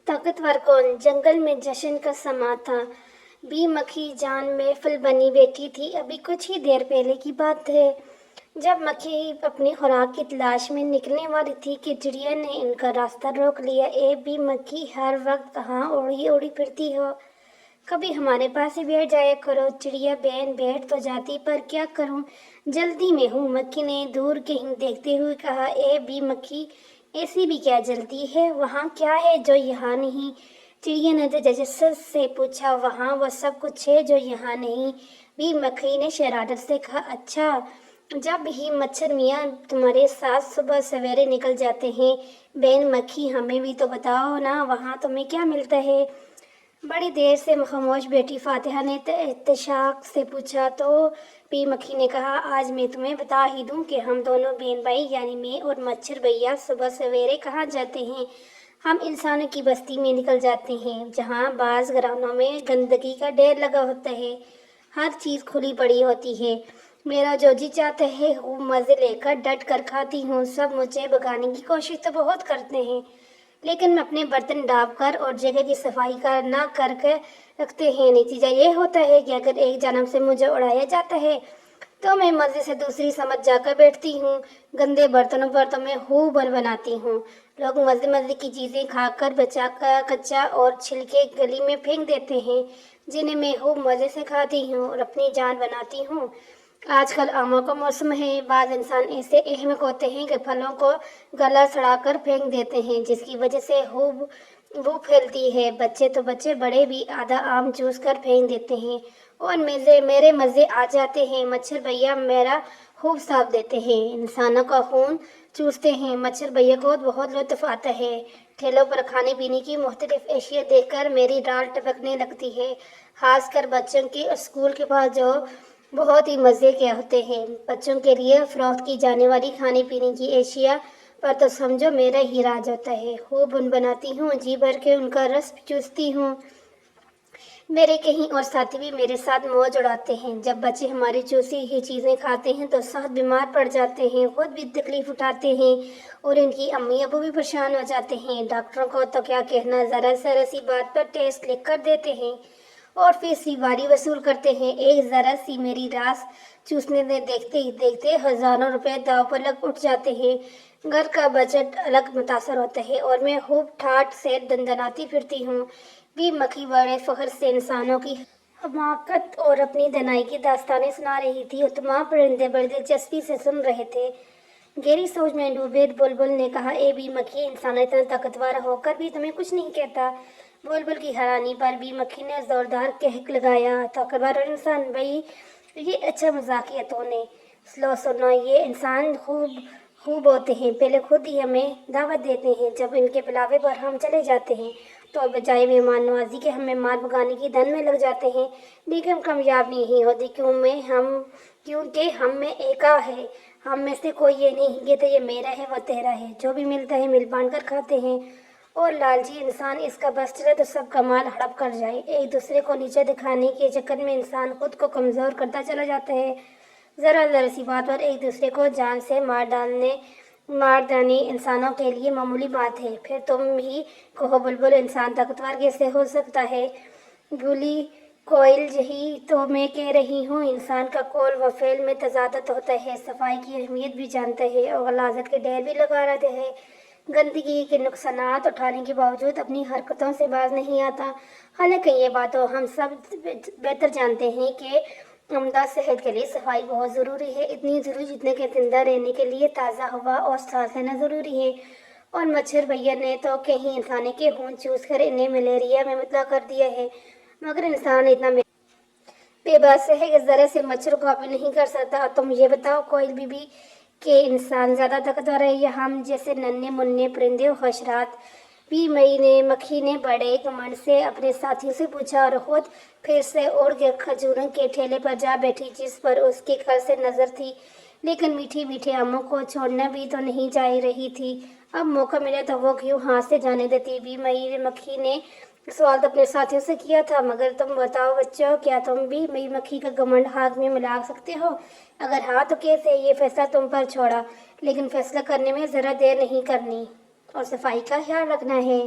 ताकतवर कौन? जंगल में जश्न का समा था। बी मक्खी जान महफिल बनी बैठी थी। अभी कुछ ही देर पहले की बात है, जब मक्खी अपनी खुराक की तलाश में निकलने वाली थी कि चिड़िया ने इनका रास्ता रोक लिया। ए बी मक्खी, हर वक्त कहाँ उड़ी उड़ी फिरती हो? कभी हमारे पास ही बैठ जाया करो। चिड़िया बहन बैठ तो जाती, पर क्या करूं, जल्दी में हूँ। मक्खी ने दूर कहीं देखते हुए कहा। ए बी मक्खी, ऐसी भी क्या जल्दी है? वहाँ क्या है जो यहाँ नहीं? चिड़िया ने तजस्सुस से पूछा। वहाँ वो सब कुछ है जो यहाँ नहीं, बी मक्खी ने शरारत से कहा। अच्छा, जब ही मच्छर मियाँ तुम्हारे साथ सुबह सवेरे निकल जाते हैं। बहन मक्खी, हमें भी तो बताओ ना, वहाँ तुम्हें क्या मिलता है? बड़ी देर से खामोश बैठी फातिहा ने इत्तेशाक से पूछा। तो पी मक्खी ने कहा, आज मैं तुम्हें बता ही दूं कि हम दोनों बहन भाई यानी मैं और मच्छर भैया सुबह सवेरे कहाँ जाते हैं। हम इंसानों की बस्ती में निकल जाते हैं, जहाँ बाज घरानों में गंदगी का ढेर लगा होता है। हर चीज़ खुली पड़ी होती है। मेरा जो जी चाहता है वो मज़े लेकर डट कर खाती हूँ। सब मुझे भगाने की कोशिश तो बहुत करते हैं, लेकिन मैं अपने बर्तन डाब कर और जगह की सफाई कर ना करके रखते हैं। नतीजा ये होता है कि अगर एक जन्म से मुझे उड़ाया जाता है तो मैं मज़े से दूसरी समझ जाकर बैठती हूँ। गंदे बर्तनों पर तो मैं खूब बल बनाती हूँ। लोग मज़े मज़े की चीज़ें खाकर बचा कर कच्चा और छिलके गली में फेंक देते हैं, जिन्हें मैं खूब मज़े से खाती हूँ और अपनी जान बनाती हूँ। आजकल आमों का मौसम है। बाज़ इंसान ऐसे अहमक होते हैं कि फलों को गला सड़ाकर फेंक देते हैं, जिसकी वजह से खूब बू फैलती है। बच्चे तो बच्चे, बड़े भी आधा आम चूस कर फेंक देते हैं और मेरे मज़े आ जाते हैं। मच्छर भैया मेरा खूब साफ देते हैं। इंसानों का खून चूसते हैं। मच्छर भैया को बहुत लुत्फ़ आता है। ठेलों पर खाने पीने की मुख्तलिफ अशिया देखकर मेरी डाल टपकने लगती है। खासकर बच्चों के स्कूल के पास जो बहुत ही मज़े के होते हैं। बच्चों के लिए फ़रोख्त की जाने वाली खाने पीने की एशिया पर तो समझो मेरा ही राज होता है। खूब उन बनाती हूँ, जी भर के उनका रस चूसती हूँ। मेरे कहीं और साथी भी मेरे साथ मौज उड़ाते हैं। जब बच्चे हमारी चूसी हुई चीज़ें खाते हैं तो साथ बीमार पड़ जाते हैं, खुद भी तकलीफ उठाते हैं और इनकी अम्मी अबू भी परेशान हो जाते हैं। डॉक्टरों को तो क्या कहना, ज़रा सी बात पर टेस्ट लिख कर देते हैं और फीसदी वसूल करते हैं। एक ज़रा सी मेरी रास चूसने में देखते ही देखते हज़ारों रुपए दाव पर लग उठ जाते हैं। घर का बजट अलग मुतासर होता है और मैं खूब ठाठ से दंदनाती फिरती हूँ। भी मक्खी बड़े फख्र से इंसानों की हमाकत और अपनी दनाई की दास्तानें सुना रही थी और तमाम परिंदे बड़ी दिलचस्पी से सुन रहे थे। गहरी सोच में डूबे बुलबुल ने कहा। ए बी मक्खी, इंसान इतना ताकतवर होकर भी तुम्हें कुछ नहीं कहता। बुलबुल की हैरानी पर बी मक्खी ने जोरदार कहक लगाया। ताकतवर और इंसान भाई, ये अच्छा मजाक है तूने। स्लो सुनो, ये इंसान खूब खूब होते हैं। पहले खुद ही हमें दावत देते हैं, जब इनके बुलावे पर हम चले जाते हैं तो बजाय मेहमान नवाजी के हमें मार भगाने की धन में लग जाते हैं, लेकिन कामयाब नहीं होती। क्योंकि हम में एका है। हम में से कोई ये नहीं कहता ये मेरा है वो तेरा है। जो भी मिलता है मिल बांट कर खाते हैं और लालची इंसान इसका बस चले तो सब कमाल हड़प कर जाए। एक दूसरे को नीचे दिखाने के चक्कर में इंसान खुद को कमज़ोर करता चला जाता है। ज़रा सी बात पर एक दूसरे को जान से मार डालने इंसानों के लिए मामूली बात है। फिर तुम ही कहो बुलबुल, इंसान ताकतवर कैसे हो सकता है? भूली कोयल, यही तो मैं कह रही हूँ। इंसान का कौल व फ़ेल में तजादत होता है। सफाई की अहमियत भी जानता है और गलाजत के ढेर भी लगा रहते हैं। गंदगी के नुकसानात उठाने के बावजूद अपनी हरकतों से बाज नहीं आता। हालांकि ये बातों हम सब बेहतर जानते हैं कि उम्दा सेहत के लिए सफाई बहुत ज़रूरी है, इतनी ज़रूरी जितने कि जिंदा रहने के लिए ताज़ा हवा और सांस लेना ज़रूरी है। और मच्छर भैया ने तो कहीं इंसानी के खून चूस कर इन्हें मलेरिया में मुबतला कर दिया है, मगर इंसान इतना बेबस है कि ज़रा से मच्छर को काबू नहीं कर सकता। तुम ये बताओ कोयल बीबी, के इंसान ज़्यादा ताकतवर है या हम जैसे नन्हे मुन्ने परिंदे और हशरात? भी मक्खी ने बड़े घमंड से अपने साथियों से पूछा और खुद फिर से उड़ के खजूरों के ठेले पर जा बैठी, जिस पर उसकी कल से नजर थी। लेकिन मीठी मीठे आमों को छोड़ना भी तो नहीं जा रही थी। अब मौका मिले तो वो क्यों हाथ से जाने देती? भी मक्खी ने सवाल तो अपने साथियों से किया था, मगर तुम बताओ बच्चों, क्या तुम भी मई मक्खी का घमंड हाथ में मिला सकते हो? अगर हाँ तो कैसे? ये फैसला तुम पर छोड़ा, लेकिन फैसला करने में ज़रा देर नहीं करनी और सफाई का ख्याल रखना है।